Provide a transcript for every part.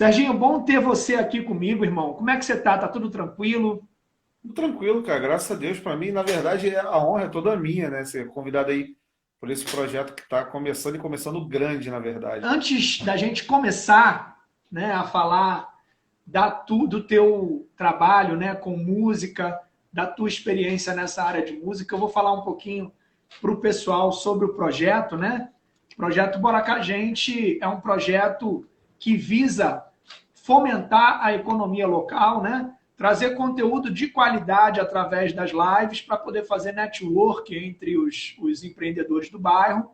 Serginho, bom ter você aqui comigo, irmão. Como é que você tá? Tá tudo tranquilo? Tudo tranquilo, cara. Graças a Deus, para mim, na verdade, a honra é toda minha, né? Ser convidado aí por esse projeto que está começando e começando grande, na verdade. Antes da gente começar, né, a falar do teu trabalho, né, com música, da tua experiência nessa área de música, eu vou falar um pouquinho para o pessoal sobre o projeto, né? O projeto Bora Com a Gente é um projeto que visa fomentar a economia local, né? Trazer conteúdo de qualidade através das lives para poder fazer network entre os empreendedores do bairro.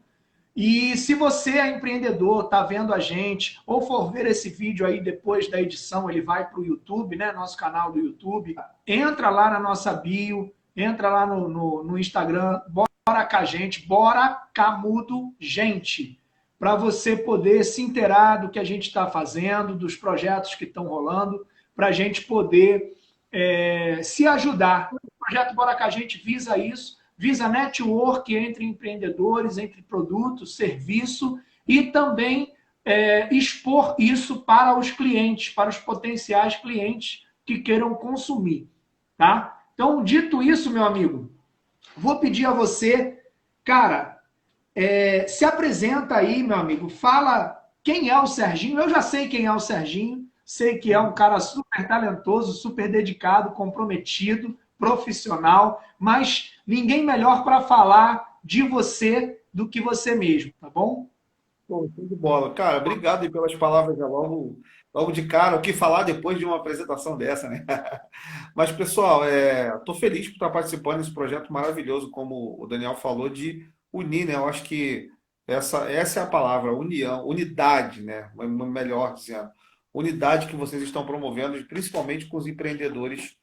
E se você é empreendedor, está vendo a gente, ou for ver esse vídeo aí depois da edição, ele vai para o YouTube, né? Nosso canal do YouTube. Entra lá na nossa bio, entra lá no Instagram, Bora Com a Gente, Bora Camudo Gente, para você poder se inteirar do que a gente está fazendo, dos projetos que estão rolando, para a gente poder se ajudar. O projeto Bora Com a Gente visa isso, visa network entre empreendedores, entre produtos, serviço e também expor isso para os clientes, para os potenciais clientes que queiram consumir. Tá? Então, dito isso, meu amigo, vou pedir a você, cara, se apresenta aí, meu amigo, fala quem é o Serginho. Eu já sei quem é o Serginho, sei que é um cara super talentoso, super dedicado, comprometido, profissional, mas ninguém melhor para falar de você do que você mesmo, tá bom? Pô, show de bola. Cara, obrigado aí pelas palavras já logo de cara. O que falar depois de uma apresentação dessa, né? Mas, pessoal, estou feliz por estar participando desse projeto maravilhoso, como o Daniel falou, de unir, né? Eu acho que essa é a palavra, união, unidade, né? Melhor dizendo. Unidade que vocês estão promovendo, principalmente com os empreendedores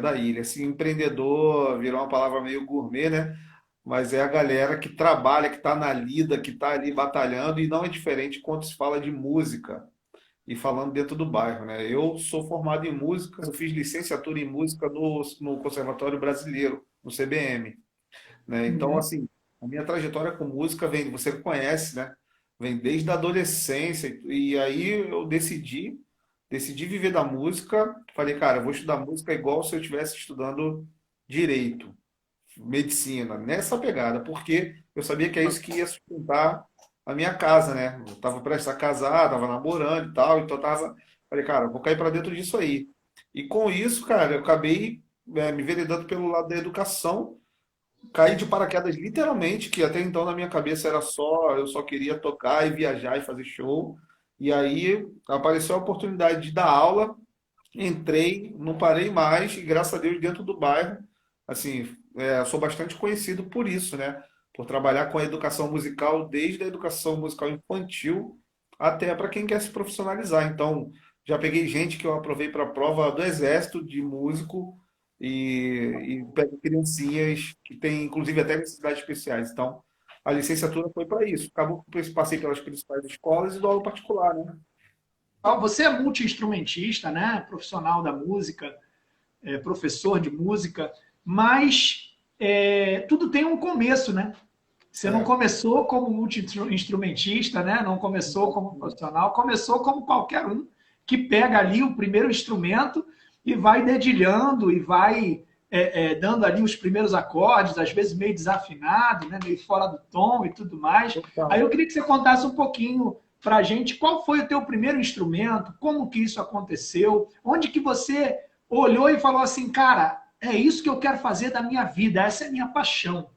da ilha. Esse empreendedor virou uma palavra meio gourmet, né? Mas é a galera que trabalha, que está na lida, que está ali batalhando, e não é diferente quando se fala de música e falando dentro do bairro, né? Eu sou formado em música, eu fiz licenciatura em música no Conservatório Brasileiro, no CBM, né? Então, Uhum. assim, a minha trajetória com música vem, você conhece, né? Vem desde a adolescência, e aí eu decidi viver da música. Falei, cara, eu vou estudar música igual se eu estivesse estudando direito, medicina, nessa pegada, porque eu sabia que é isso que ia sustentar a minha casa, né? Eu estava prestes a casar, estava namorando e tal, então falei, cara, eu vou cair para dentro disso aí. E com isso, cara, eu acabei me enveredando pelo lado da educação, caí de paraquedas literalmente, que até então na minha cabeça era só, eu só queria tocar e viajar e fazer show. E aí apareceu a oportunidade de dar aula, entrei, não parei mais, e graças a Deus dentro do bairro, assim, sou bastante conhecido por isso, né? Por trabalhar com a educação musical, desde a educação musical infantil até para quem quer se profissionalizar. Então, já peguei gente que eu aprovei para a prova do Exército de músico e pego criancinhas que têm, inclusive, até necessidades especiais. Então, a licenciatura foi para isso. Acabou que eu passei pelas principais escolas e dou aula particular, né? Você é multi-instrumentista, né? Profissional da música, professor de música, mas tudo tem um começo, né? Você não É. começou como multi-instrumentista, né? Não começou como profissional, começou como qualquer um que pega ali o primeiro instrumento e vai dedilhando e vai dando ali os primeiros acordes, às vezes meio desafinado, né? Meio fora do tom e tudo mais. Aí eu queria que você contasse um pouquinho para a gente qual foi o teu primeiro instrumento, como que isso aconteceu, onde que você olhou e falou assim, cara, é isso que eu quero fazer da minha vida, essa é a minha paixão.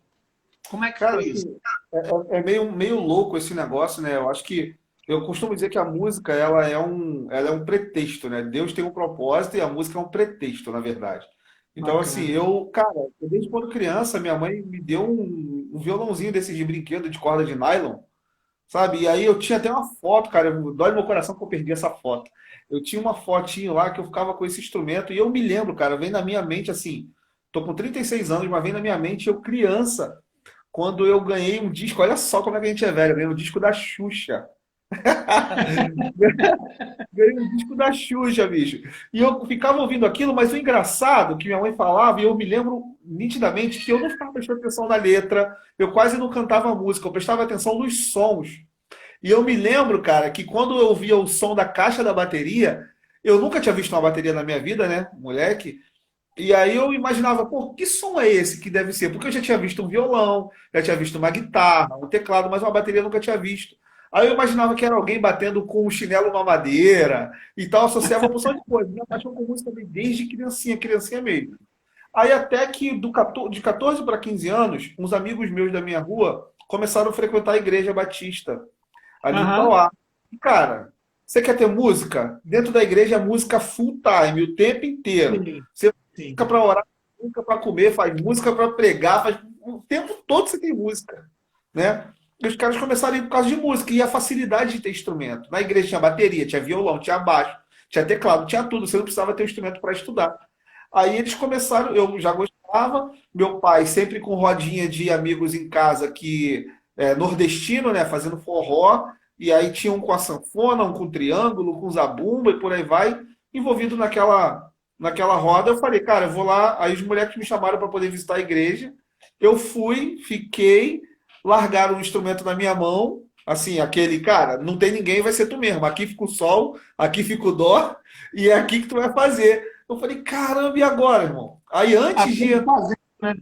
Como é que Cara, foi isso? assim, é meio louco esse negócio, né? Eu acho que eu costumo dizer que a música ela é um pretexto, né? Deus tem um propósito e a música é um pretexto, na verdade. Então, assim, Bacana. cara, desde quando criança, minha mãe me deu um violãozinho desses de brinquedo de corda de nylon, sabe? E aí eu tinha até uma foto, cara, dói no meu coração que eu perdi essa foto. Eu tinha uma fotinho lá que eu ficava com esse instrumento e eu me lembro, cara, vem na minha mente assim, tô com 36 anos, mas vem na minha mente eu criança quando eu ganhei um disco, olha só como é que a gente é velho, eu ganhei um disco da Xuxa. Ganhei um disco da Xuxa, bicho. E eu ficava ouvindo aquilo, mas o engraçado que minha mãe falava, e eu me lembro nitidamente que eu não ficava prestando atenção na letra, eu quase não cantava música, eu prestava atenção nos sons. E eu me lembro, cara, que quando eu via o som da caixa da bateria, eu nunca tinha visto uma bateria na minha vida, né, moleque? E aí eu imaginava, pô, que som é esse que deve ser? Porque eu já tinha visto um violão, já tinha visto uma guitarra, um teclado, mas uma bateria eu nunca tinha visto. Aí eu imaginava que era alguém batendo com um chinelo numa madeira e tal, associava uma porção de coisas. Minha paixão com música veio desde criancinha, criancinha mesmo. Aí até que de 14 para 15 anos, uns amigos meus da minha rua começaram a frequentar a igreja batista, ali em Aham. Mauá. E, cara, você quer ter música? Dentro da igreja é música full time, o tempo inteiro. Sim, Você sim. música para orar, música para comer, faz música para pregar, faz o tempo todo você tem música, né? E os caras começaram a ir por causa de música e a facilidade de ter instrumento. Na igreja tinha bateria, tinha violão, tinha baixo, tinha teclado, tinha tudo. Você não precisava ter um instrumento para estudar. Aí eles começaram, eu já gostava, meu pai sempre com rodinha de amigos em casa que nordestino, né, fazendo forró, e aí tinha um com a sanfona, um com triângulo, com zabumba e por aí vai, envolvido naquela roda. Eu falei, cara, eu vou lá. Aí os moleques me chamaram para poder visitar a igreja. Eu fui, fiquei, largaram o instrumento na minha mão, assim, aquele, cara, não tem ninguém, vai ser tu mesmo. Aqui fica o sol, aqui fica o dó, e é aqui que tu vai fazer. Eu falei, caramba, e agora, irmão? Aí Aprende fazendo, né?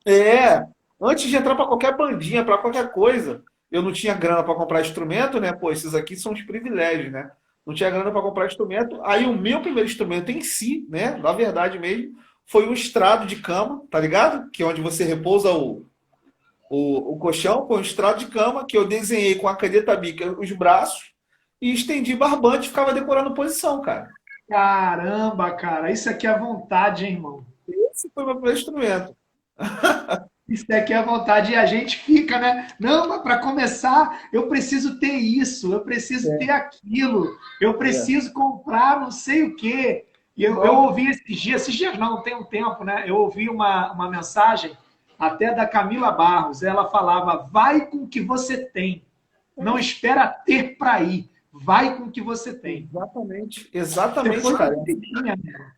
é, antes de entrar para qualquer bandinha, para qualquer coisa, eu não tinha grana para comprar instrumento, né? Pô, esses aqui são os privilégios, né? Não tinha grana para comprar instrumento. Aí o meu primeiro instrumento em si, né? Na verdade mesmo, foi um estrado de cama, tá ligado? Que é onde você repousa o colchão, foi um estrado de cama que eu desenhei com a caneta Bic os braços e estendi barbante e ficava decorando posição, cara. Caramba, cara, isso aqui é vontade, hein, irmão? Esse foi o meu primeiro instrumento. Isso aqui é vontade e a gente fica, né? Não, mas para começar, eu preciso ter isso, eu preciso ter aquilo, eu É. preciso comprar não sei o quê. E eu Não, ouvi esses dias não, tem um tempo, né? Eu ouvi uma mensagem até da Camila Barros. Ela falava: vai com o que você tem, não espera ter para ir, vai com o que você tem. exatamente, Você exatamente, foi com cara. o que tinha, né?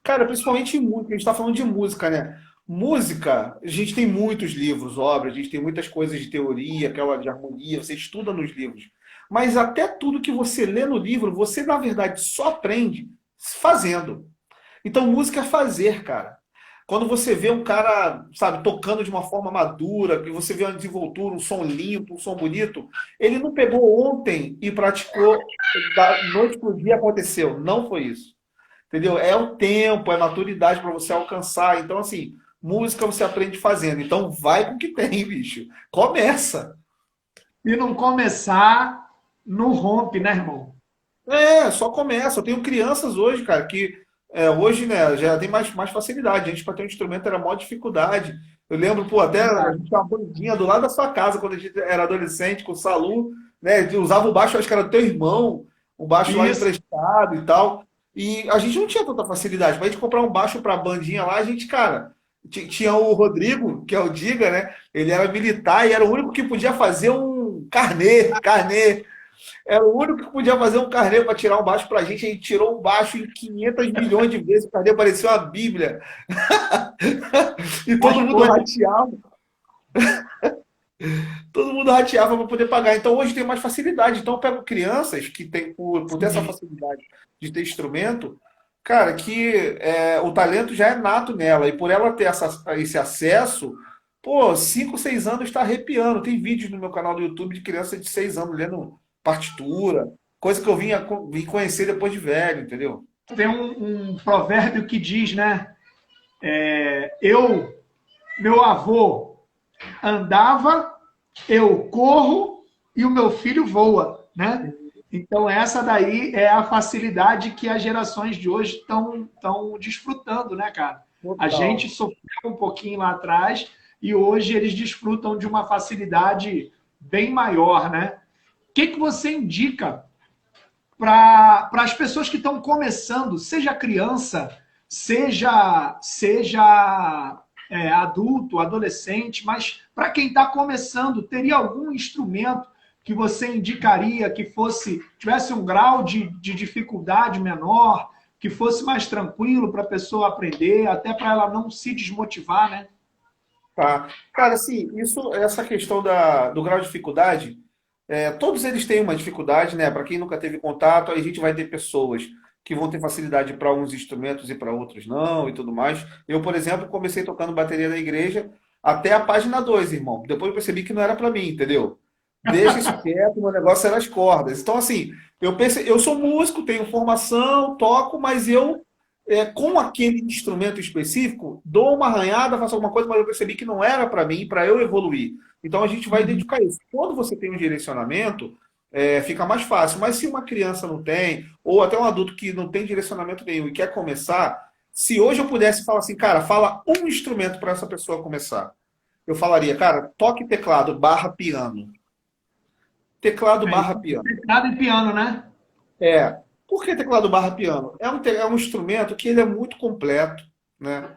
Cara, principalmente em música, a gente está falando de música, né? Música, a gente tem muitos livros, obras, a gente tem muitas coisas de teoria, aquela de harmonia, você estuda nos livros. Mas até tudo que você lê no livro, você, na verdade, só aprende fazendo. Então, música é fazer, cara. Quando você vê um cara, sabe, tocando de uma forma madura, que você vê uma desenvoltura, um som limpo, um som bonito, ele não pegou ontem e praticou da noite pro dia aconteceu. Não foi isso. Entendeu? É o tempo, é a maturidade para você alcançar. Então, assim, música você aprende fazendo. Então, vai com o que tem, bicho. Começa. Se não começar, não rompe, né, irmão? É, só começa. Eu tenho crianças hoje, cara, que hoje, né, já tem mais facilidade. A gente, para ter um instrumento, era maior dificuldade. Eu lembro, pô, até a gente tinha uma bandinha do lado da sua casa quando a gente era adolescente, com o Salu, né? Usava o baixo, acho que era do teu irmão, um baixo lá Isso. emprestado e tal. E a gente não tinha tanta facilidade. Pra gente comprar um baixo pra bandinha lá, a gente, cara, tinha o Rodrigo, que é o Diga, né? Ele era militar e era o único que podia fazer um carnê. Era o único que podia fazer um carnê para tirar um baixo pra gente. A gente tirou um baixo em 500 milhões de vezes. O carnê parecia uma bíblia. E Mas foi. todo mundo rateava para poder pagar. Então hoje tem mais facilidade. Então eu pego crianças que têm, por ter essa Sim. facilidade de ter instrumento, cara, que o talento já é nato nela. E por ela ter esse acesso, pô, 5 6 anos está arrepiando. Tem vídeos no meu canal do YouTube de criança de 6 anos lendo partitura, coisa que eu vim conhecer depois de velho, entendeu? Tem um provérbio que diz, né? Meu avô andava, eu corro e o meu filho voa, né? Então essa daí é a facilidade que as gerações de hoje estão desfrutando, né, cara? A Total. gente sofreu um pouquinho lá atrás e hoje eles desfrutam de uma facilidade bem maior, né? O que, que você indica para as pessoas que estão começando, seja criança, seja adulto, adolescente, mas para quem está começando, teria algum instrumento que você indicaria que tivesse um grau de dificuldade menor, que fosse mais tranquilo para a pessoa aprender, até para ela não se desmotivar, né? Tá. Cara, assim, essa questão do grau de dificuldade. todos eles têm uma dificuldade, né? Para quem nunca teve contato, aí a gente vai ter pessoas que vão ter facilidade para alguns instrumentos e para outros não, e tudo mais. Eu, por exemplo, comecei tocando bateria na igreja até a página 2, irmão. Depois eu percebi que não era para mim, entendeu? Deixa isso quieto, meu negócio era as cordas. Então, assim, eu pensei, eu sou músico, tenho formação, toco, mas eu, com aquele instrumento específico, dou uma arranhada, faço alguma coisa, mas eu percebi que não era para mim, para eu evoluir. Então, a gente vai Uhum. identificar isso. Quando você tem um direcionamento, fica mais fácil. Mas se uma criança não tem, ou até um adulto que não tem direcionamento nenhum e quer começar, se hoje eu pudesse falar assim, cara, fala um instrumento para essa pessoa começar, eu falaria, cara, toque teclado barra piano. Teclado É, barra piano. teclado e piano, né? É. Por que teclado barra piano? É um instrumento que ele é muito completo, né?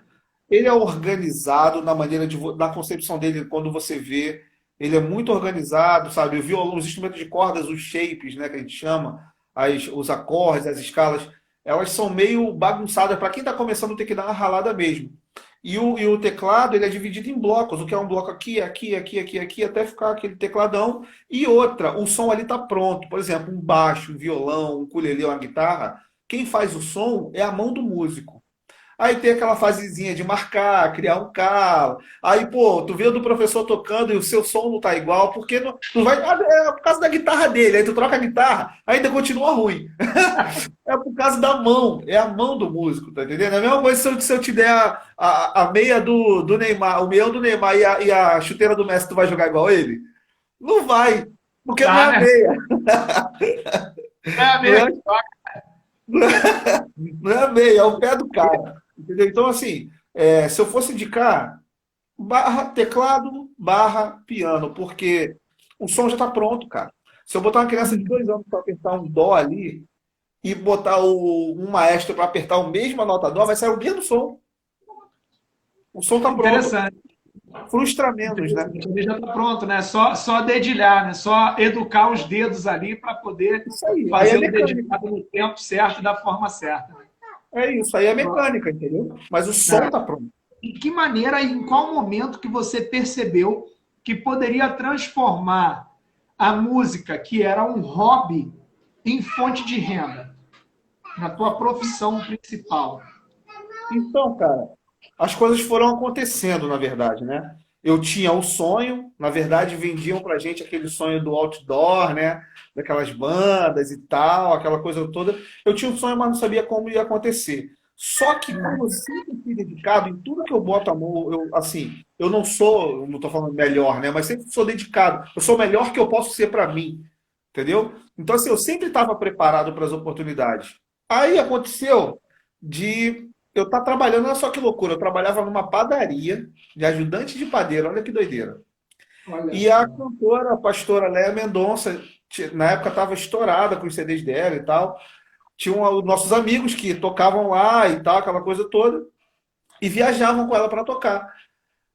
Ele é organizado na maneira na concepção dele, quando você vê, ele é muito organizado, sabe? O violão, os instrumentos de cordas, os shapes, né, que a gente chama, os acordes, as escalas, elas são meio bagunçadas. Para quem está começando, tem que dar uma ralada mesmo. E o teclado, ele é dividido em blocos, o que é um bloco aqui, aqui, aqui, aqui, aqui, até ficar aquele tecladão. E outra, o som ali está pronto. Por exemplo, um baixo, um violão, um ukulele, uma guitarra. Quem faz o som é a mão do músico. Aí tem aquela fasezinha de marcar, criar um calo. Aí, pô, tu vê do professor tocando e o seu som não tá igual, porque não vai. É por causa da guitarra dele. Aí tu troca a guitarra, ainda continua ruim. É por causa da mão, é a mão do músico, tá entendendo? É a mesma coisa se eu te der a meia do Neymar, o meião do Neymar e a chuteira do Messi, tu vai jogar igual ele? Não vai, porque não é Tá, a né? meia, É a não mesma é, história. não é a meia, é o pé do cara. Entendeu? Então, assim, se eu fosse indicar, barra teclado, barra piano, porque o som já está pronto, cara. Se eu botar uma criança de 2 anos para apertar um dó ali e botar um maestro para apertar a mesma nota dó, vai sair o mesmo som. O som está pronto. Interessante. Frustra menos, né? Interessante. Ele já está pronto, né? Só dedilhar, né? Só educar os dedos ali para poder Isso aí. Aí é fazer o mecânica. dedilhado no tempo certo e da forma certa. É isso. Aí é mecânica, entendeu? Mas o som É. está pronto. De que maneira e em qual momento que você percebeu que poderia transformar a música, que era um hobby, em fonte de renda, na tua profissão principal? Então, cara, as coisas foram acontecendo, na verdade, né? Eu tinha o sonho, na verdade, vendiam pra gente aquele sonho do outdoor, né? Daquelas bandas e tal, aquela coisa toda. Eu tinha um sonho, mas não sabia como ia acontecer. Só que, como eu sempre fui dedicado em tudo que eu boto a mão, assim, eu não sou, não estou falando melhor, né? Mas sempre sou dedicado. Eu sou o melhor que eu posso ser para mim, entendeu? Então, assim, eu sempre estava preparado para as oportunidades. Aí aconteceu de eu estar trabalhando, olha só que loucura, eu trabalhava numa padaria de ajudante de padeiro, olha que doideira. Olha E a só. cantora, a pastora Léa Mendonça, na época estava estourada com os CDs dela e tal. Tinham os nossos amigos que tocavam lá e tal, aquela coisa toda, e viajavam com ela para tocar.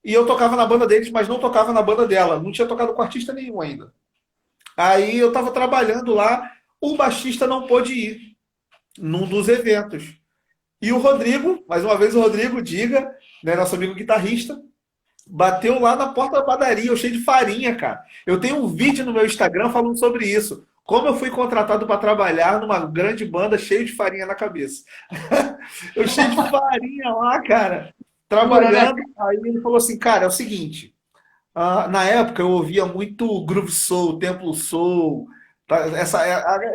E eu tocava na banda deles, mas não tocava na banda dela. Não tinha tocado com artista nenhum ainda. Aí eu estava trabalhando lá, o baixista não pôde ir num dos eventos. E o Rodrigo, mais uma vez o Rodrigo Diga, né, nosso amigo guitarrista, bateu lá na porta da padaria, eu cheio de farinha, cara. Eu tenho um vídeo no meu Instagram falando sobre isso. Como eu fui contratado para trabalhar numa grande banda cheio de farinha na cabeça. Eu cheio de farinha lá, cara, Pura, né? trabalhando. Aí ele falou assim, cara, é o seguinte, na época eu ouvia muito Groove Soul, Templo Soul, tá?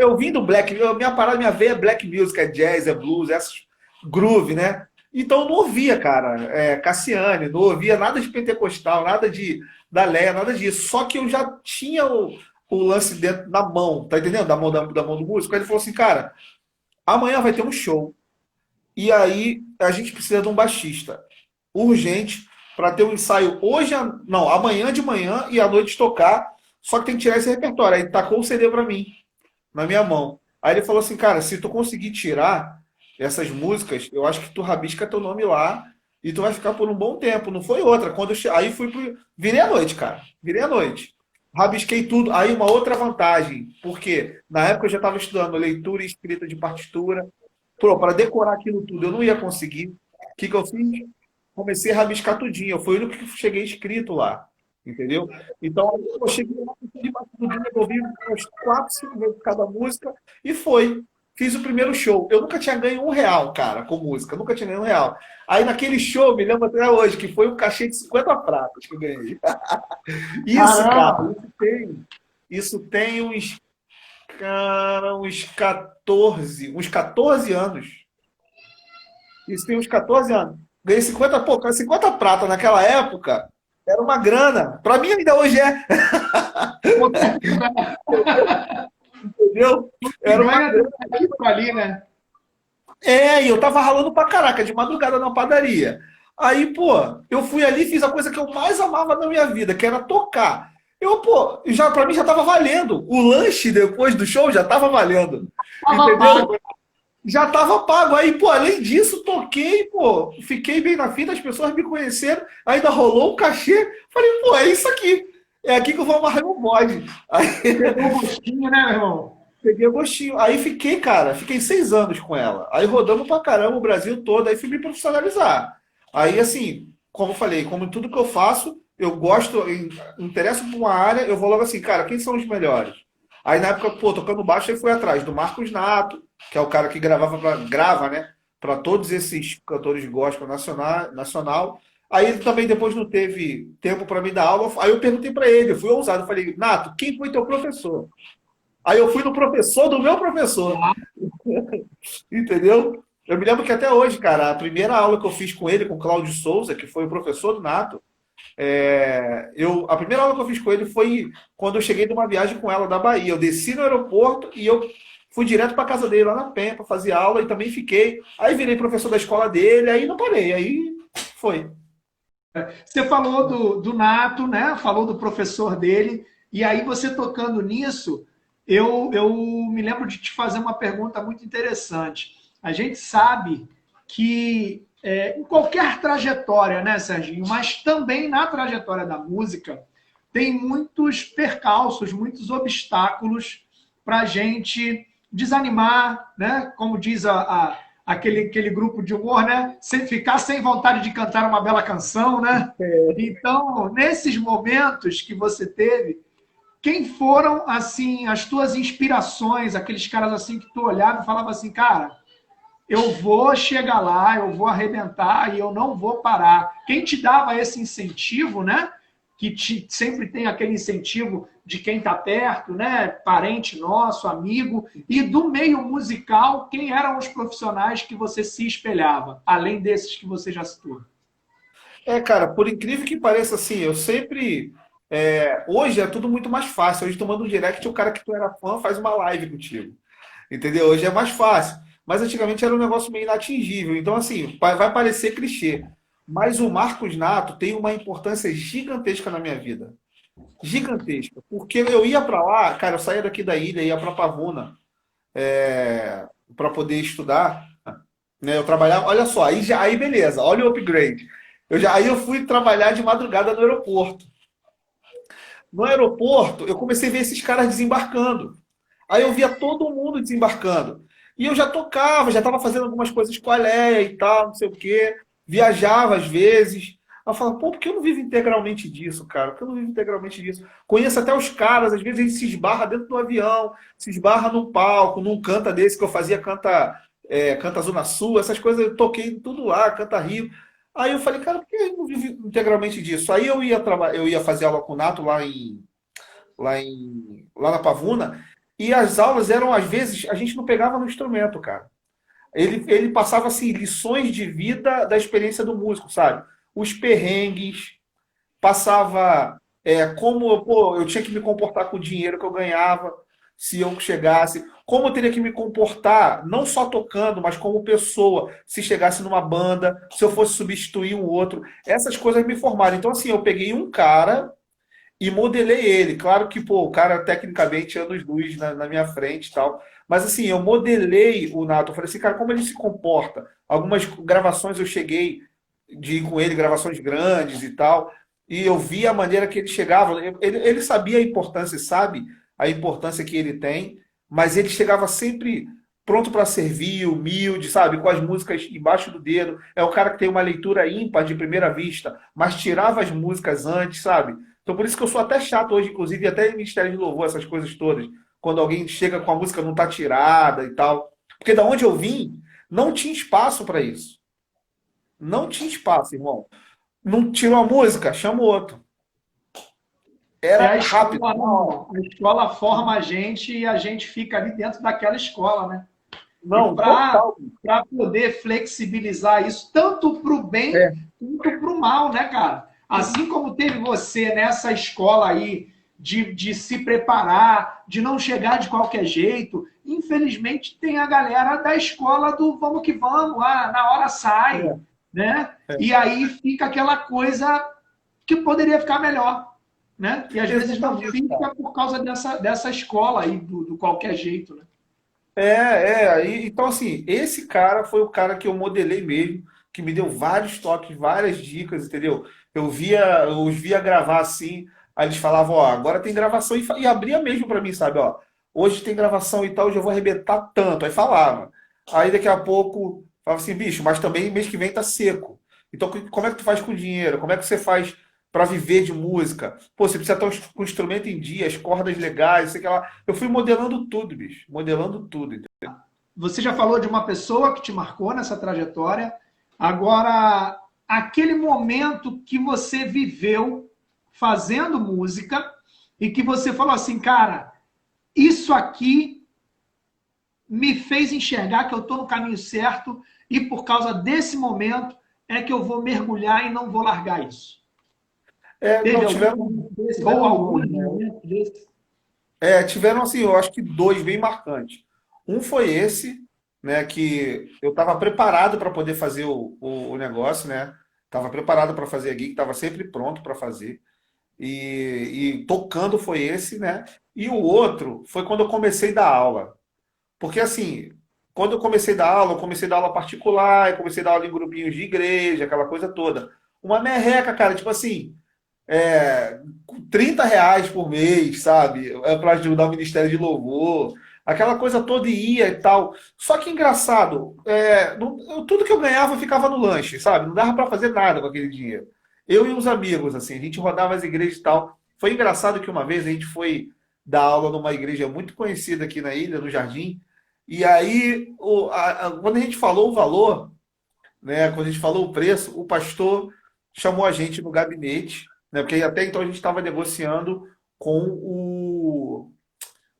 Eu vim do Black, minha parada, minha veia é Black Music, é jazz, é blues, groove, né? Então eu não ouvia, cara, Cassiane, não ouvia nada de pentecostal, nada da Leia, nada disso. Só que eu já tinha o lance dentro da mão, tá entendendo? Da mão do músico. Aí ele falou assim, cara, amanhã vai ter um show. E aí a gente precisa de um baixista urgente para ter um ensaio hoje, não, amanhã de manhã e à noite tocar. Só que tem que tirar esse repertório. Aí tacou o CD para mim, na minha mão. Aí ele falou assim, cara, se tu conseguir tirar essas músicas, eu acho que tu rabisca teu nome lá e tu vai ficar por um bom tempo. Não foi outra. Aí virei à noite, cara. Virei à noite. Rabisquei tudo. Aí uma outra vantagem, porque na época eu já estava estudando leitura e escrita de partitura. Pô, para decorar aquilo tudo, eu não ia conseguir. O que eu fiz? Comecei a rabiscar tudinho. Eu fui o único que cheguei escrito lá. entendeu? Então, aí eu cheguei lá, debaixo do dedo, ouvi umas 4, 5 vezes cada música e foi. Fiz o primeiro show. Eu nunca tinha ganho R$ 1, cara, com música. Nunca tinha ganho R$ 1. Aí naquele show, me lembro até hoje, que foi um cachê de 50 pratas que eu ganhei. Isso, cara, Caramba! isso tem uns 14 anos. Isso tem uns 14 anos. Ganhei 50, pô, 50 prata naquela época era uma grana. Pra mim ainda hoje é, Com certeza, entendeu? que Era uma ganha grana. aquilo ali, né? É, e eu tava ralando pra caraca, de madrugada na padaria. Aí, pô, eu fui ali e fiz a coisa que eu mais amava na minha vida, que era tocar. Pô, já, pra mim já tava valendo. O lanche depois do show já tava valendo. Tava Entendeu? pago. Já tava pago. Aí, pô, além disso, toquei, pô, fiquei bem na fita, as pessoas me conheceram, ainda rolou um cachê. Falei, pô, é isso aqui. É aqui que eu vou amarrar meu bode. Aí Pegou o gostinho, né, meu irmão? peguei o gostinho. Aí fiquei, cara, fiquei 6 anos com ela. Aí rodamos pra caramba o Brasil todo, aí fui me profissionalizar. Aí, assim, como eu falei, como em tudo que eu faço, eu gosto, interesso por uma área, eu vou logo assim, cara, quem são os melhores? Aí na época, pô, tocando baixo, aí fui atrás do Marcos Nato, que é o cara que grava, né, para todos esses cantores de gospel nacional. Aí ele também depois não teve tempo para me dar aula. Aí eu perguntei para ele, eu fui ousado, eu falei, Nato, quem foi teu professor? Aí eu fui no professor do meu professor, entendeu? Eu me lembro que até hoje, cara, a primeira aula que eu fiz com ele, com o Cláudio Souza, que foi o professor do Nato, a primeira aula que eu fiz com ele foi quando eu cheguei de uma viagem com ela da Bahia. Eu desci no aeroporto e eu fui direto para casa dele, lá na Penha, para fazer aula e também fiquei. Aí virei professor da escola dele, aí não parei, aí foi. Você falou do Nato, né? Falou do professor dele, e aí você tocando nisso, eu me lembro de te fazer uma pergunta muito interessante. A gente sabe que em qualquer trajetória, né, Serginho, mas também na trajetória da música, tem muitos percalços, muitos obstáculos para a gente desanimar, né? Como diz aquele grupo de humor, né? Sem ficar sem vontade de cantar uma bela canção, né? Então, nesses momentos que você teve, quem foram assim as tuas inspirações, aqueles caras assim que tu olhava e falava assim, cara, eu vou chegar lá, eu vou arrebentar e eu não vou parar. Quem te dava esse incentivo, né? Sempre tem aquele incentivo de quem está perto, né? Parente nosso, amigo. E do meio musical, quem eram os profissionais que você se espelhava, além desses que você já citou? Cara, por incrível que pareça, assim, eu sempre. Hoje é tudo muito mais fácil. Hoje, tomando um direct, o cara que tu era fã faz uma live contigo. Entendeu? Hoje é mais fácil. Mas antigamente era um negócio meio inatingível. Então, assim, vai parecer clichê. Mas o Marcos Nato tem uma importância gigantesca na minha vida. Gigantesca. Porque eu ia para lá, cara, eu saía daqui da ilha, ia para Pavuna, para poder estudar. Né? Eu trabalhava, olha só, aí beleza, olha o upgrade. Aí eu fui trabalhar de madrugada no aeroporto. No aeroporto, eu comecei a ver esses caras desembarcando. Aí eu via todo mundo desembarcando. E eu já tocava, já estava fazendo algumas coisas com a Leia e tal, não sei o quê. Viajava às vezes. Aí eu falava, pô, por que eu não vivo integralmente disso, cara? Por que eu não vivo integralmente disso? Conheço até os caras, às vezes a gente se esbarra dentro do avião, se esbarra num palco, num canta desse que eu fazia, canta Zona Sul, essas coisas eu toquei tudo lá, canta Rio. Aí eu falei, cara, por que eu não vivo integralmente disso? Aí eu ia fazer aula com o Nato lá na Pavuna, e as aulas eram, às vezes, a gente não pegava no instrumento, cara. Ele passava, assim, lições de vida da experiência do músico, sabe? Os perrengues, passava como pô, eu tinha que me comportar com o dinheiro que eu ganhava, se eu chegasse, como eu teria que me comportar, não só tocando, mas como pessoa, se chegasse numa banda, se eu fosse substituir um outro. Essas coisas me formaram. Então, assim, eu peguei um cara e modelei ele. Claro que, pô, o cara tecnicamente anos-luz na minha frente e tal. Mas assim, eu modelei o Nato. Eu falei assim, cara, como ele se comporta? Algumas gravações eu cheguei de ir com ele, gravações grandes e tal. E eu vi a maneira que ele chegava. Ele sabia a importância, sabe a importância que ele tem, mas ele chegava sempre pronto para servir, humilde, sabe? Com as músicas embaixo do dedo. É o cara que tem uma leitura ímpar de primeira vista, mas tirava as músicas antes, sabe? Então por isso que eu sou até chato hoje, inclusive, até em Ministério de Louvor, essas coisas todas. Quando alguém chega com a música não tá tirada e tal. Porque da onde eu vim, não tinha espaço para isso. Não tinha espaço, irmão. Não tirou a música, chama o outro. É Era a rápido, escola, na né, hora. irmão? A escola forma a gente e a gente fica ali dentro daquela escola, né? E Não, para total. poder flexibilizar isso, tanto para o bem É, quanto para o mal, né, cara? Assim como teve você nessa escola aí de se preparar, de não chegar de qualquer jeito, infelizmente tem a galera da escola do vamos que vamos, na hora sai, é, né? é. E aí fica aquela coisa que poderia ficar melhor, né? E às vezes não Exatamente, cara. fica por causa dessa escola aí, do qualquer jeito, né? Então assim, esse cara foi o cara que eu modelei mesmo, que me deu vários toques, várias dicas, entendeu? Eu os via gravar assim, aí eles falavam, ó, agora tem gravação, e abria mesmo pra mim, sabe, ó, hoje tem gravação e tal, hoje eu vou arrebentar tanto, aí falava. Aí daqui a pouco, falava assim, bicho, mas também mês que vem tá seco. Então como é que tu faz com dinheiro? Como é que você faz pra viver de música? Pô, você precisa estar com o instrumento em dia, as cordas legais, sei lá. Eu fui modelando tudo, bicho, modelando tudo. Você já falou de uma pessoa que te marcou nessa trajetória. Agora, aquele momento que você viveu fazendo música e que você falou assim, cara, isso aqui me fez enxergar que eu estou no caminho certo e por causa desse momento é que eu vou mergulhar e não vou largar isso. Teve Não, algum tiveram, momento desse ou tiveram alguns alguns, né? momentos desse? Tiveram, assim, eu acho que dois bem marcantes. Um foi esse, né, que eu estava preparado para poder fazer o negócio, né? Estava preparado para fazer a gig, estava sempre pronto para fazer. E tocando foi esse, né? E o outro foi quando eu comecei a dar aula. Porque, assim, quando eu comecei a dar aula particular, eu comecei a dar aula em grupinhos de igreja, aquela coisa toda. Uma merreca, cara, tipo assim, é, R$ 30 por mês, sabe? É para ajudar o Ministério de Louvor, aquela coisa toda ia e tal. Só que engraçado, tudo que eu ganhava ficava no lanche, sabe? Não dava para fazer nada com aquele dinheiro. Eu e uns amigos, assim, a gente rodava as igrejas e tal. Foi engraçado que uma vez a gente foi dar aula numa igreja muito conhecida aqui na ilha, no Jardim, e aí quando a gente falou o valor, né? Quando a gente falou o preço, o pastor chamou a gente no gabinete, né? Porque até então a gente estava negociando com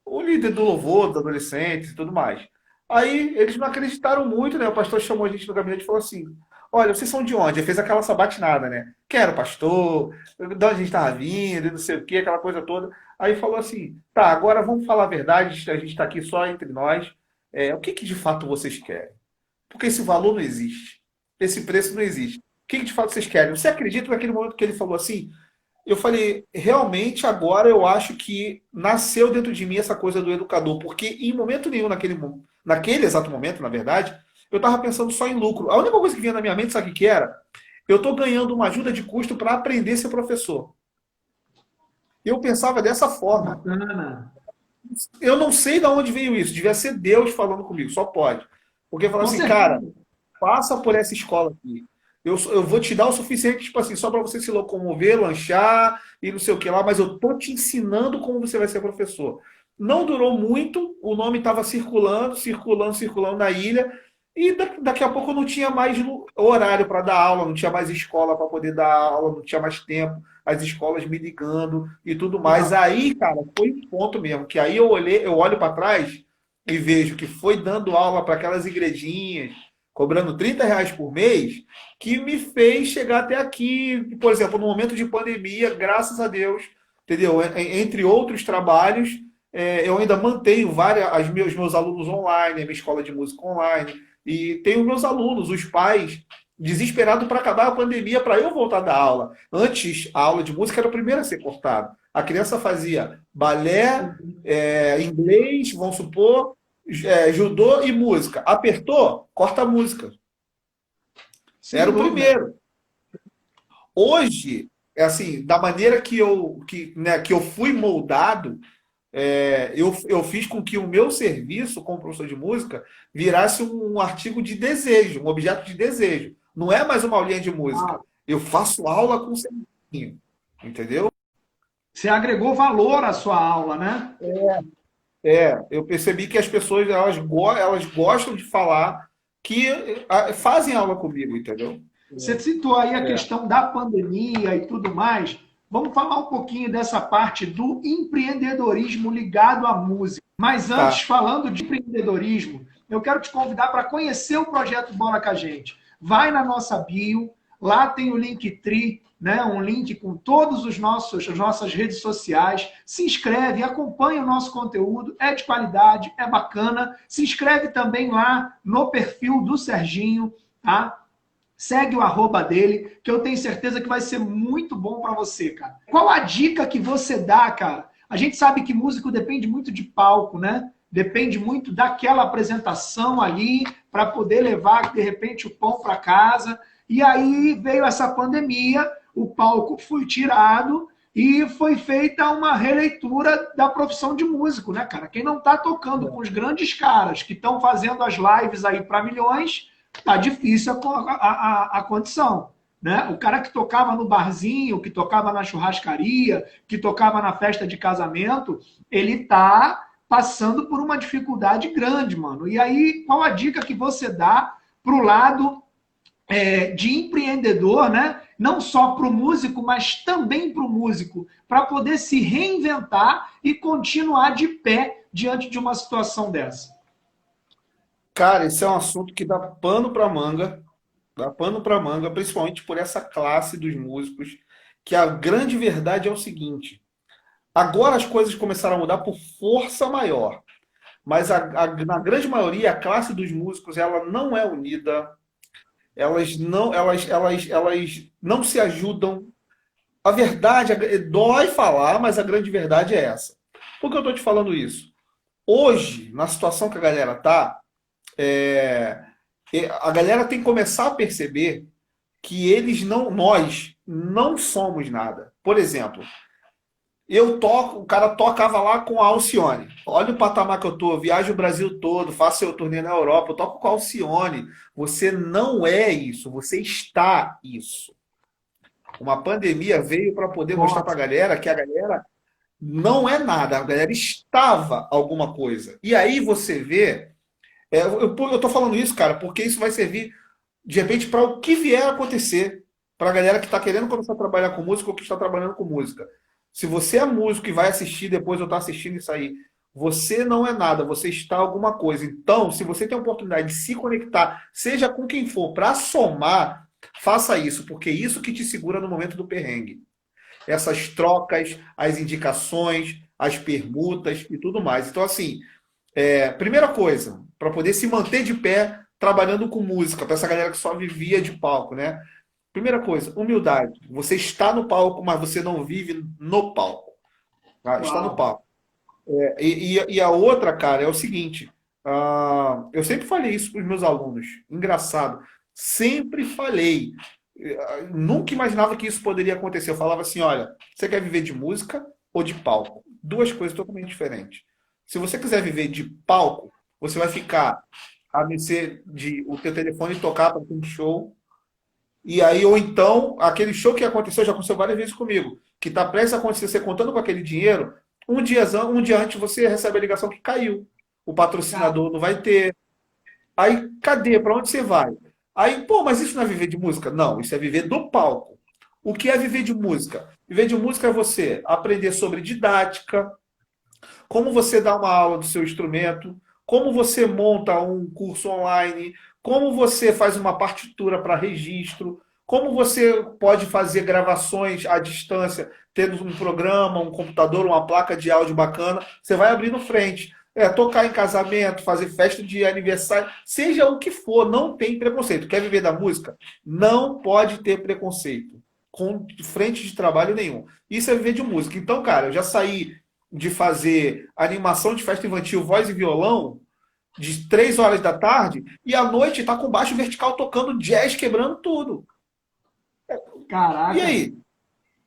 o líder do louvor, dos adolescentes e tudo mais. Aí eles não acreditaram muito, né? O pastor chamou a gente no gabinete e falou assim: Olha, vocês são de onde? Ele fez aquela sabatinada, né? Quem era o pastor? De onde a gente estava vindo, e não sei o quê, aquela coisa toda. Aí falou assim: Tá, agora vamos falar a verdade, a gente está aqui só entre nós. O que que de fato vocês querem? Porque esse valor não existe. Esse preço não existe. O que de fato vocês querem? Você acredita que naquele momento que ele falou assim? Eu falei, realmente agora eu acho que nasceu dentro de mim essa coisa do educador, porque em momento nenhum, naquele exato momento, na verdade, eu estava pensando só em lucro. A única coisa que vinha na minha mente, sabe o que era? Eu estou ganhando uma ajuda de custo para aprender a ser professor. Eu pensava dessa forma. Bacana. Eu não sei de onde veio isso. Devia ser Deus falando comigo, só pode. Porque falou Com assim, cara, certeza. passa por essa escola aqui. Eu vou te dar o suficiente, tipo assim, só para você se locomover, lanchar e não sei o que lá, mas eu tô te ensinando como você vai ser professor. Não durou muito, o nome estava circulando, circulando, circulando na ilha, e daqui a pouco eu não tinha mais horário para dar aula, não tinha mais escola para poder dar aula, não tinha mais tempo, as escolas me ligando e tudo mais. Aí, cara, foi um ponto mesmo, que aí eu olho para trás e vejo que foi dando aula para aquelas igrejinhas, cobrando R$ 30 por mês, que me fez chegar até aqui, por exemplo, no momento de pandemia, graças a Deus, entendeu? Entre outros trabalhos, eu ainda mantenho os meus alunos online, a minha escola de música online, e tenho meus alunos, os pais, desesperados para acabar a pandemia, para eu voltar da aula. Antes, a aula de música era a primeira a ser cortada. A criança fazia balé, inglês, vamos supor, judô e música. Apertou, corta a música. Era Sem o dúvida. primeiro. Hoje, é assim, da maneira que eu fui moldado, eu fiz com que o meu serviço como professor de música virasse um artigo de desejo, um objeto de desejo. Não é mais uma aulinha de música. Ah, Eu faço aula com serviço, entendeu? Você agregou valor à sua aula, né? Eu percebi que as pessoas elas gostam de falar que fazem aula comigo, entendeu? Você citou aí a É, questão da pandemia e tudo mais. Vamos falar um pouquinho dessa parte do empreendedorismo ligado à música. Mas antes, tá. falando de empreendedorismo, eu quero te convidar para conhecer o projeto Bola com a gente. Vai na nossa bio, lá tem o Linktree, né? Um link com todos as nossas redes sociais. Se inscreve, acompanha o nosso conteúdo, é de qualidade, é bacana. Se inscreve também lá no perfil do Serginho, tá? Segue o arroba dele, que eu tenho certeza que vai ser muito bom para você, cara. Qual a dica que você dá, cara? A gente sabe que músico depende muito de palco, né? Depende muito daquela apresentação ali para poder levar, de repente, o pão para casa. E aí veio essa pandemia, o palco foi tirado e foi feita uma releitura da profissão de músico, né, cara? Quem não está tocando com os grandes caras que estão fazendo as lives aí para milhões, tá difícil a condição. Né? O cara que tocava no barzinho, que tocava na churrascaria, que tocava na festa de casamento, ele tá passando por uma dificuldade grande, mano. E aí, qual a dica que você dá pro lado de empreendedor, né? Não só para o músico, mas também para o músico, para poder se reinventar e continuar de pé diante de uma situação dessa? Cara, esse é um assunto que dá pano para manga, principalmente por essa classe dos músicos, que a grande verdade é o seguinte: agora as coisas começaram a mudar por força maior, mas na grande maioria a classe dos músicos ela não é unida, elas não se ajudam. A verdade, dói falar, mas a grande verdade é essa. Por que eu estou te falando isso? Hoje, na situação que a galera tá, é, a galera tem que começar a perceber que nós não somos nada. Por exemplo, o cara tocava lá com a Alcione. Olha o patamar que eu tô, viajo o Brasil todo, faço seu turnê na Europa, eu toco com a Alcione. Você não é isso, você está isso. Uma pandemia veio para poder mostrar para a Nossa, galera que a galera não é nada, a galera estava alguma coisa. E aí você vê, eu tô falando isso, cara, porque isso vai servir de repente para o que vier a acontecer, para a galera que está querendo começar a trabalhar com música ou que está trabalhando com música. Se você é músico e vai assistir depois eu estar assistindo isso aí, você não é nada, você está alguma coisa. Então, se você tem a oportunidade de se conectar, seja com quem for, para somar, faça isso, porque é isso que te segura no momento do perrengue. Essas trocas, as indicações, as permutas e tudo mais. Então, assim, primeira coisa, para poder se manter de pé trabalhando com música, para essa galera que só vivia de palco, né? Primeira coisa, humildade. Você está no palco, mas você não vive no palco. Tá? Está no uau. palco. E a outra, cara, é o seguinte: eu sempre falei isso para os meus alunos. Engraçado. Sempre falei. Nunca imaginava que isso poderia acontecer. Eu falava assim: olha, você quer viver de música ou de palco? Duas coisas totalmente diferentes. Se você quiser viver de palco, você vai ficar a mercê de o teu telefone tocar para um show. E aí, ou então, aquele show que aconteceu, já aconteceu várias vezes comigo, que está prestes a acontecer, você contando com aquele dinheiro, um dia antes você recebe a ligação que caiu. O patrocinador não vai ter. Aí, cadê? Para onde você vai? Aí, pô, mas isso não é viver de música? Não, isso é viver do palco. O que é viver de música? Viver de música é você aprender sobre didática, como você dá uma aula do seu instrumento, como você monta um curso online, como você faz uma partitura para registro, como você pode fazer gravações à distância, tendo um programa, um computador, uma placa de áudio bacana, você vai abrindo frente. Tocar em casamento, fazer festa de aniversário, seja o que for, não tem preconceito. Quer viver da música? Não pode ter preconceito com frente de trabalho nenhum. Isso é viver de música. Então, cara, eu já saí de fazer animação de festa infantil, voz e violão, de 3 horas da tarde, e à noite tá com baixo vertical tocando jazz, quebrando tudo. E Caraca. aí?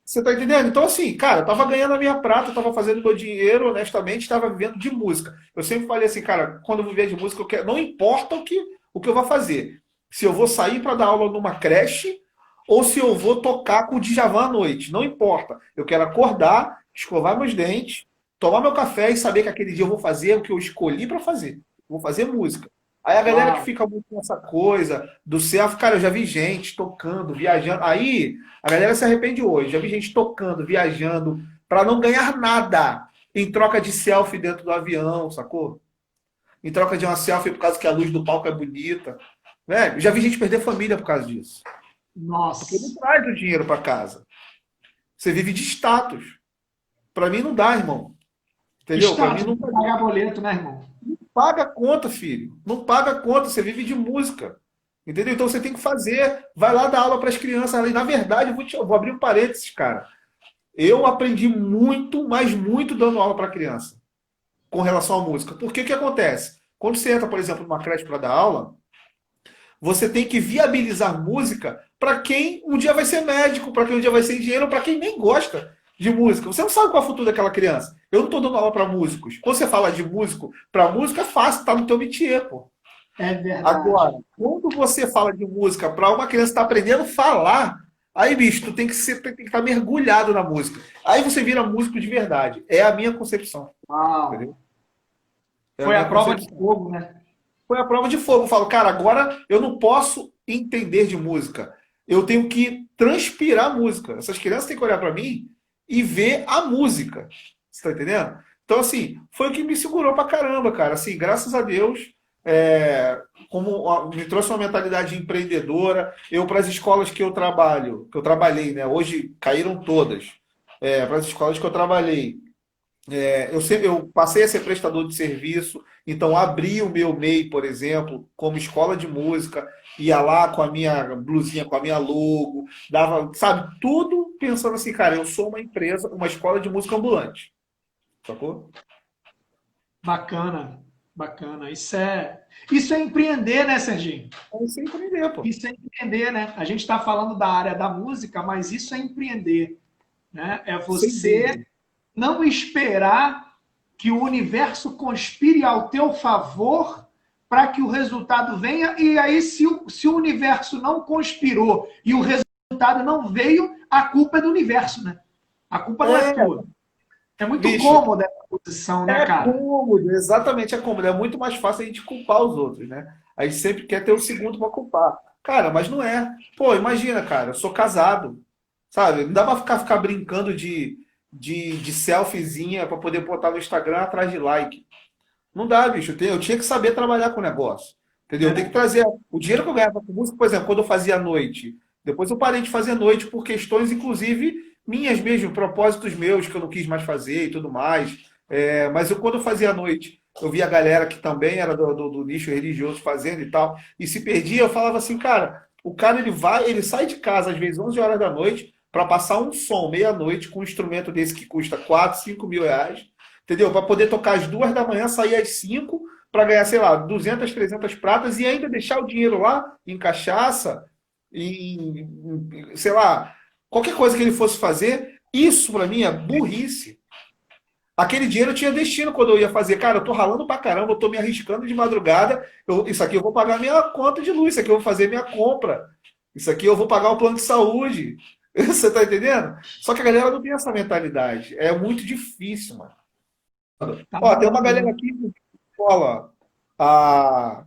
Você tá entendendo? Então, assim, cara, eu tava ganhando a minha prata, eu tava fazendo meu dinheiro, honestamente, tava vivendo de música. Eu sempre falei assim, cara, quando eu viver de música, não importa o que eu vou fazer. Se eu vou sair para dar aula numa creche, ou se eu vou tocar com o Djavan à noite. Não importa. Eu quero acordar, escovar meus dentes, tomar meu café e saber que aquele dia eu vou fazer o que eu escolhi para fazer. Vou fazer música. Aí a galera que Uau. fica muito nessa coisa do selfie, cara, eu já vi gente tocando, viajando. Aí a galera se arrepende hoje. Já vi gente tocando, viajando, para não ganhar nada em troca de selfie dentro do avião, sacou? Em troca de uma selfie por causa que a luz do palco é bonita. Velho, já vi gente perder família por causa disso. Porque não Nossa. traz o dinheiro para casa. Você vive de status. Para mim não dá, irmão. Entendeu? Para mim Status não de pagar boleto, né, irmão? paga a conta, filho. Não paga a conta, você vive de música. Entendeu? Então você tem que fazer. Vai lá dar aula para as crianças. E, na verdade, eu vou abrir um parênteses, cara. Eu aprendi muito, mas muito dando aula para criança com relação à música. Porque o que acontece? Quando você entra, por exemplo, numa creche para dar aula, você tem que viabilizar música para quem um dia vai ser médico, para quem um dia vai ser engenheiro, para quem nem gosta de música. Você não sabe qual é o futuro daquela criança. Eu não estou dando aula para músicos. Quando você fala de músico, para música é fácil, tá no teu métier, pô. É verdade. Agora, quando você fala de música para uma criança que está aprendendo a falar, aí, bicho, tu tem que estar mergulhado na música. Aí você vira músico de verdade. É a minha concepção. Uau. Entendeu? É a Foi a minha prova de concepção. fogo, né? Foi a prova de fogo. Eu falo, cara, agora eu não posso entender de música. Eu tenho que transpirar a música. Essas crianças têm que olhar para mim e ver a música. Você tá entendendo? Então, assim, foi o que me segurou pra caramba, cara. Assim, graças a Deus, me trouxe uma mentalidade empreendedora. Eu, para as escolas que eu trabalho, que eu trabalhei, né? Hoje caíram todas. Para as escolas que eu trabalhei, eu passei a ser prestador de serviço, então abri o meu MEI, por exemplo, como escola de música, ia lá com a minha blusinha, com a minha logo, dava, sabe, tudo pensando assim, cara, eu sou uma empresa, uma escola de música ambulante, sacou? Bacana, bacana. Isso é empreender, né, Serginho? Então, sem aprender, pô. Isso é empreender, né? A gente está falando da área da música, mas isso é empreender, né? É Sem você dúvida. não esperar que o universo conspire ao teu favor para que o resultado venha, e aí, se o universo não conspirou e o resultado não veio, a culpa é do universo, né? A culpa não é É, tua. É muito bicho, cômoda essa posição, né, é cara? cômodo, exatamente é cômodo. É muito mais fácil a gente culpar os outros, né? A gente sempre quer ter o segundo para culpar. Cara, mas não é. Pô, imagina, cara, eu sou casado, sabe? Não dá pra ficar brincando de selfiezinha para poder botar no Instagram atrás de like. Não dá, bicho. Eu tinha que saber trabalhar com o negócio. Entendeu? Eu tenho que É, trazer o dinheiro que eu ganhava com música, por exemplo, quando eu fazia à noite. Depois eu parei de fazer à noite por questões, inclusive, minhas mesmo, propósitos meus que eu não quis mais fazer e tudo mais. Mas quando eu fazia à noite, eu via a galera que também era do nicho religioso fazendo e tal, e se perdia, eu falava assim, cara, o cara ele sai de casa às vezes 11 horas da noite para passar um som meia-noite com um instrumento desse que custa 4, 5 mil reais, entendeu? Para poder tocar às 2 da manhã, sair às 5 para ganhar, sei lá, 200, 300 pratas e ainda deixar o dinheiro lá em cachaça, sei lá, qualquer coisa que ele fosse fazer. Isso para mim é burrice. Aquele dinheiro tinha destino quando eu ia fazer. Cara, eu tô ralando pra caramba, eu tô me arriscando de madrugada. Isso aqui eu vou pagar minha conta de luz, isso aqui eu vou fazer minha compra. Isso aqui eu vou pagar o plano de saúde. Você tá entendendo? Só que a galera não tem essa mentalidade. É muito difícil, mano. tá Ó, tem uma galera maluco. aqui que escola. A,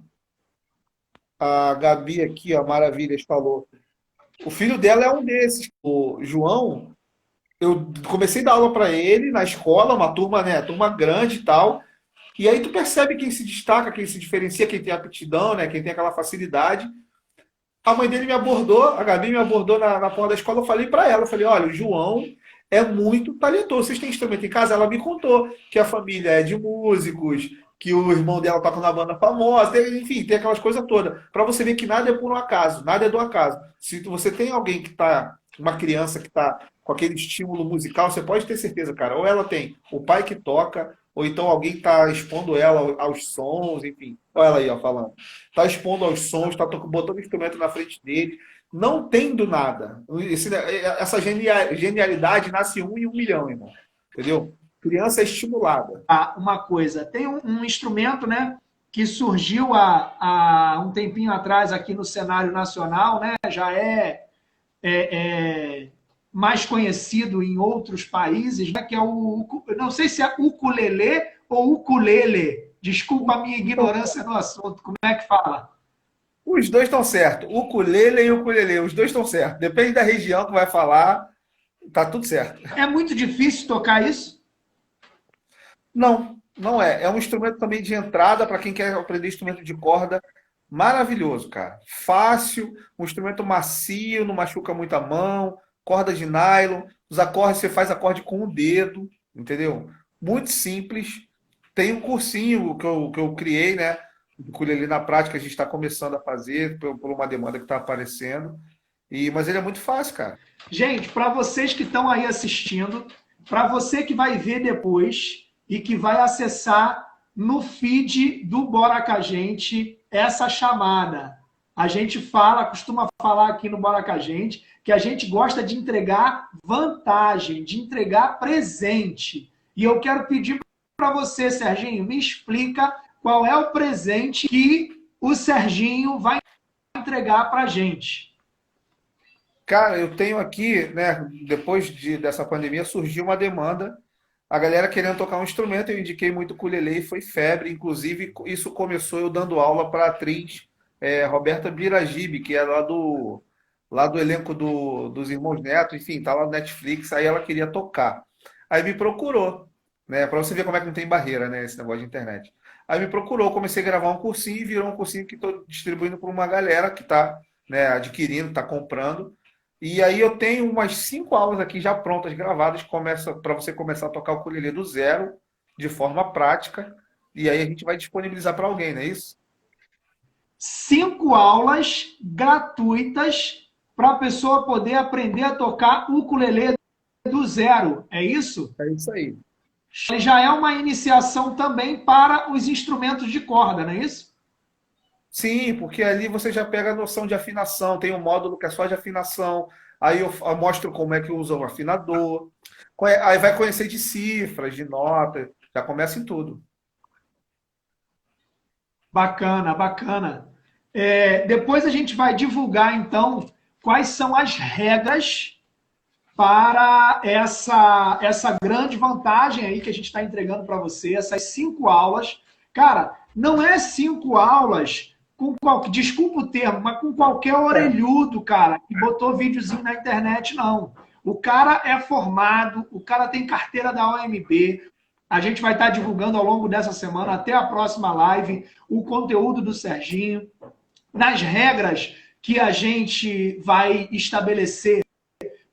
a Gabi aqui, ó, Maravilhas, falou. O filho dela é um desses. O João, eu comecei a dar aula para ele na escola, uma turma, né, turma grande e tal. E aí tu percebe quem se destaca, quem se diferencia, quem tem aptidão, né, quem tem aquela facilidade. A mãe dele me abordou, a Gabi me abordou na porta da escola, eu falei para ela, eu falei, olha, o João é muito talentoso. Vocês têm instrumento em casa? Ela me contou que a família é de músicos, que o irmão dela toca na banda famosa, enfim, tem aquelas coisas todas. Para você ver que nada é por um acaso, nada é do acaso. Se você tem alguém que tá, uma criança que tá com aquele estímulo musical, você pode ter certeza, cara, ou ela tem o pai que toca, ou então alguém está expondo ela aos sons, enfim. Olha ela aí, ó, falando. Está expondo aos sons, está botando o instrumento na frente dele. Não tem do nada. Essa genialidade nasce um em 1 milhão, irmão. Entendeu? Criança é estimulada. Uma coisa, tem um instrumento, né, que surgiu há um tempinho atrás aqui no cenário nacional, né, já é mais conhecido em outros países, né, que é não sei se é ukulele ou ukulele. Desculpa a minha ignorância no assunto. Como é que fala? Os dois estão certos. Ukulele e ukulele, os dois estão certos. Depende da região que vai falar, tá tudo certo. É muito difícil tocar isso? Não, não é. É um instrumento também de entrada para quem quer aprender instrumento de corda. Maravilhoso, cara. Fácil, um instrumento macio, não machuca muito a mão, corda de nylon. Os acordes você faz acorde com o dedo, entendeu? Muito simples. Tem um cursinho que eu criei, né? Do ukulele na prática, a gente está começando a fazer por uma demanda que está aparecendo. Mas ele é muito fácil, cara. Gente, para vocês que estão aí assistindo, para você que vai ver depois e que vai acessar no feed do Bora Com a Gente essa chamada. A gente costuma falar aqui no Bora Com a Gente, que a gente gosta de entregar vantagem, de entregar presente. E eu quero pedir para você, Serginho, me explica qual é o presente que o Serginho vai entregar para a gente. Cara, eu tenho aqui, né? Depois dessa pandemia, surgiu uma demanda. A galera querendo tocar um instrumento, eu indiquei muito o ukulele e foi febre. Inclusive, isso começou eu dando aula para a atriz Roberta Biragibe, que é lá do elenco dos Irmãos Neto, enfim, tá lá no Netflix. Aí ela queria tocar. Aí me procurou, né? Para você ver como é que não tem barreira, né? Esse negócio de internet. Aí me procurou, comecei a gravar um cursinho e virou um cursinho que estou distribuindo para uma galera que está, né, adquirindo, está comprando. E aí eu tenho umas 5 aulas aqui já prontas, gravadas, para você começar a tocar o ukulele do zero, de forma prática. E aí a gente vai disponibilizar para alguém, não é isso? 5 aulas gratuitas para a pessoa poder aprender a tocar o ukulele do zero. É isso? É isso aí. Já é uma iniciação também para os instrumentos de corda, não é isso? Sim, porque ali você já pega a noção de afinação, tem um módulo que é só de afinação, aí eu mostro como é que usa o afinador, aí vai conhecer de cifras, de notas, já começa em tudo. Bacana, bacana. Depois a gente vai divulgar, então, quais são as regras para essa grande vantagem aí que a gente está entregando para você, essas 5 aulas. Cara, não é 5 aulas desculpa o termo, mas com qualquer orelhudo, cara, que botou videozinho na internet, não. O cara é formado, o cara tem carteira da OMB. A gente vai estar divulgando ao longo dessa semana, até a próxima live, o conteúdo do Serginho, nas regras que a gente vai estabelecer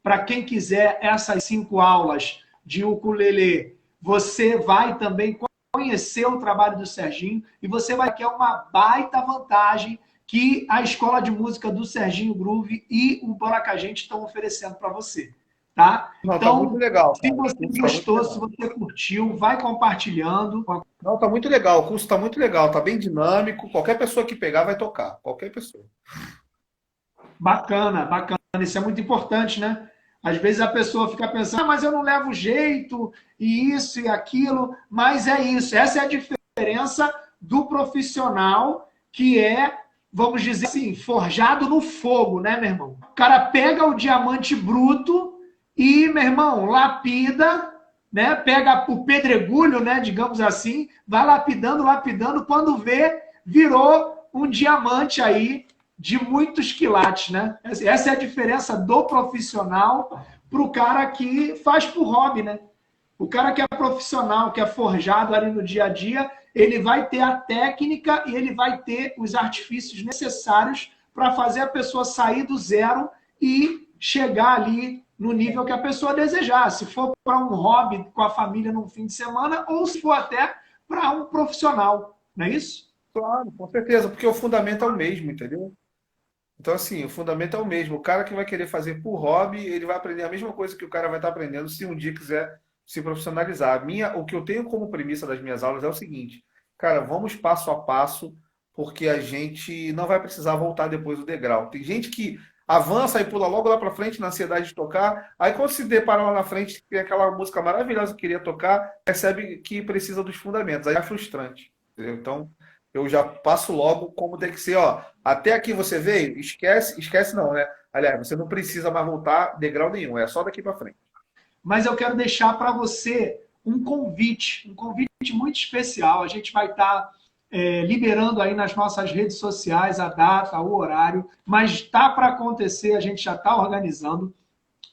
para quem quiser essas 5 aulas de ukulele. Você vai também conhecer o trabalho do Serginho e você vai ter uma baita vantagem que a Escola de Música do Serginho Groove e o Bora Com a Gente estão oferecendo para você. Tá? Não, tá Então, muito legal, se cara. você Tá gostou, se você curtiu, vai compartilhando. Não, tá muito legal. O curso tá muito legal, tá bem dinâmico. Qualquer pessoa que pegar vai tocar. Qualquer pessoa. Bacana, bacana. Isso é muito importante, né? Às vezes a pessoa fica pensando, mas eu não levo jeito, e isso e aquilo, mas é isso. Essa é a diferença do profissional que é, vamos dizer assim, forjado no fogo, né, meu irmão? O cara pega o diamante bruto e, meu irmão, lapida, né? Pega o pedregulho, né, digamos assim, vai lapidando, lapidando, quando vê, virou um diamante aí de muitos quilates, né? Essa é a diferença do profissional para o cara que faz por hobby, né? O cara que é profissional, que é forjado ali no dia a dia, ele vai ter a técnica e ele vai ter os artifícios necessários para fazer a pessoa sair do zero e chegar ali no nível que a pessoa desejar. Se for para um hobby com a família num fim de semana ou se for até para um profissional, não é isso? Claro, com certeza, porque o fundamento é o mesmo, entendeu? Então, assim, o fundamento é o mesmo. O cara que vai querer fazer por hobby, ele vai aprender a mesma coisa que o cara vai estar aprendendo se um dia quiser se profissionalizar. O que eu tenho como premissa das minhas aulas é o seguinte, cara, vamos passo a passo, porque a gente não vai precisar voltar depois do degrau. Tem gente que avança e pula logo lá para frente na ansiedade de tocar, aí quando se depara lá na frente, tem aquela música maravilhosa que queria tocar, percebe que precisa dos fundamentos. Aí é frustrante, entendeu? Então, eu já passo logo como tem que ser, ó. Até aqui você veio, esquece não, né? Aliás, você não precisa mais voltar degrau nenhum, é só daqui para frente. Mas eu quero deixar para você um convite muito especial. A gente vai estar liberando aí nas nossas redes sociais a data, o horário, mas está para acontecer, a gente já está organizando.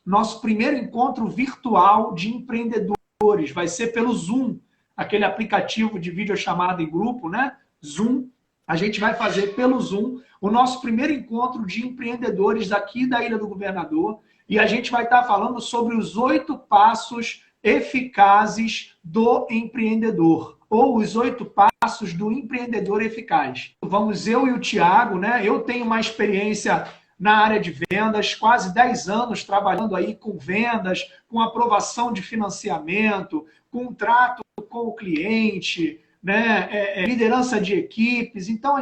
Nosso primeiro encontro virtual de empreendedores vai ser pelo Zoom, aquele aplicativo de videochamada em grupo, né? Zoom. A gente vai fazer pelo Zoom o nosso primeiro encontro de empreendedores daqui da Ilha do Governador e a gente vai estar falando sobre os 8 passos eficazes do empreendedor, ou os 8 passos do empreendedor eficaz. Vamos eu e o Thiago, né? Eu tenho uma experiência na área de vendas, quase 10 anos trabalhando aí com vendas, com aprovação de financiamento, com trato com o cliente, né? Liderança de equipes. Então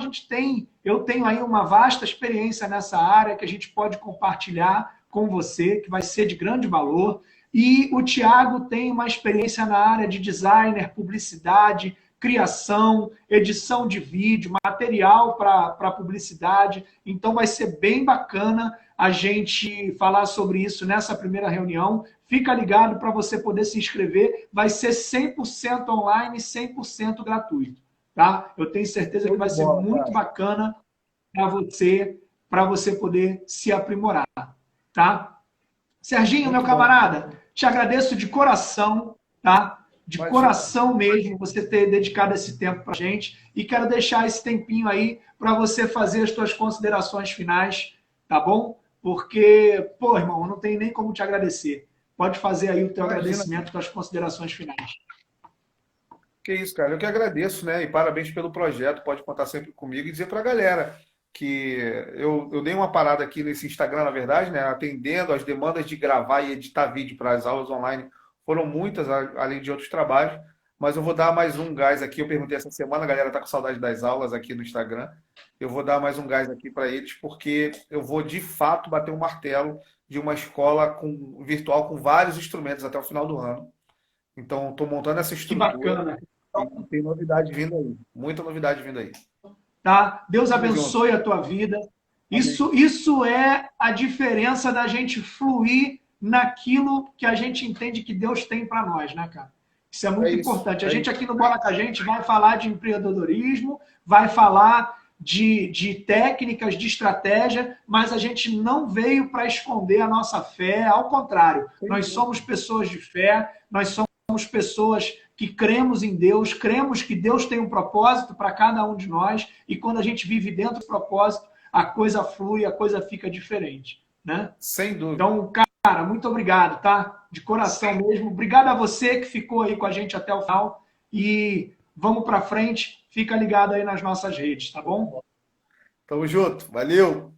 eu tenho aí uma vasta experiência nessa área que a gente pode compartilhar com você, que vai ser de grande valor. E o Thiago tem uma experiência na área de designer, publicidade, criação, edição de vídeo, material para publicidade. Então vai ser bem bacana a gente falar sobre isso nessa primeira reunião. Fica ligado para você poder se inscrever. Vai ser 100% online, 100% gratuito. Tá? Eu tenho certeza que vai ser muito bacana para você poder se aprimorar. Tá? Serginho, meu camarada, te agradeço de coração, tá? De coração mesmo, você ter dedicado esse tempo para a gente. E quero deixar esse tempinho aí para você fazer as suas considerações finais, tá bom? Porque, pô, irmão, eu não tenho nem como te agradecer. Pode fazer aí o teu agradecimento, tuas considerações finais. Que isso, cara. Eu que agradeço, né? E parabéns pelo projeto. Pode contar sempre comigo e dizer para a galera que eu dei uma parada aqui nesse Instagram, na verdade, né? Atendendo as demandas de gravar e editar vídeo para as aulas online. Foram muitas, além de outros trabalhos, mas eu vou dar mais um gás aqui. Eu perguntei essa semana, a galera tá com saudade das aulas aqui no Instagram. Eu vou dar mais um gás aqui para eles, porque eu vou de fato bater um martelo de uma escola virtual com vários instrumentos até o final do ano. Então, estou montando essa Que estrutura. bacana. E tem novidade vindo aí. Muita novidade vindo aí. Tá? Deus abençoe a tua vida. Isso é a diferença da gente fluir naquilo que a gente entende que Deus tem para nós, né, cara? Isso é muito importante. A gente aqui no Bola com a Gente vai falar de empreendedorismo, vai falar de técnicas, de estratégia, mas a gente não veio para esconder a nossa fé, ao contrário. Nós somos pessoas de fé, nós somos pessoas que cremos em Deus, cremos que Deus tem um propósito para cada um de nós, e quando a gente vive dentro do propósito, a coisa flui, a coisa fica diferente, né? Sem dúvida. Então, cara, muito obrigado, tá? De coração mesmo. Obrigado a você que ficou aí com a gente até o final. E vamos para frente. Fica ligado aí nas nossas redes, tá bom? Tamo junto. Valeu!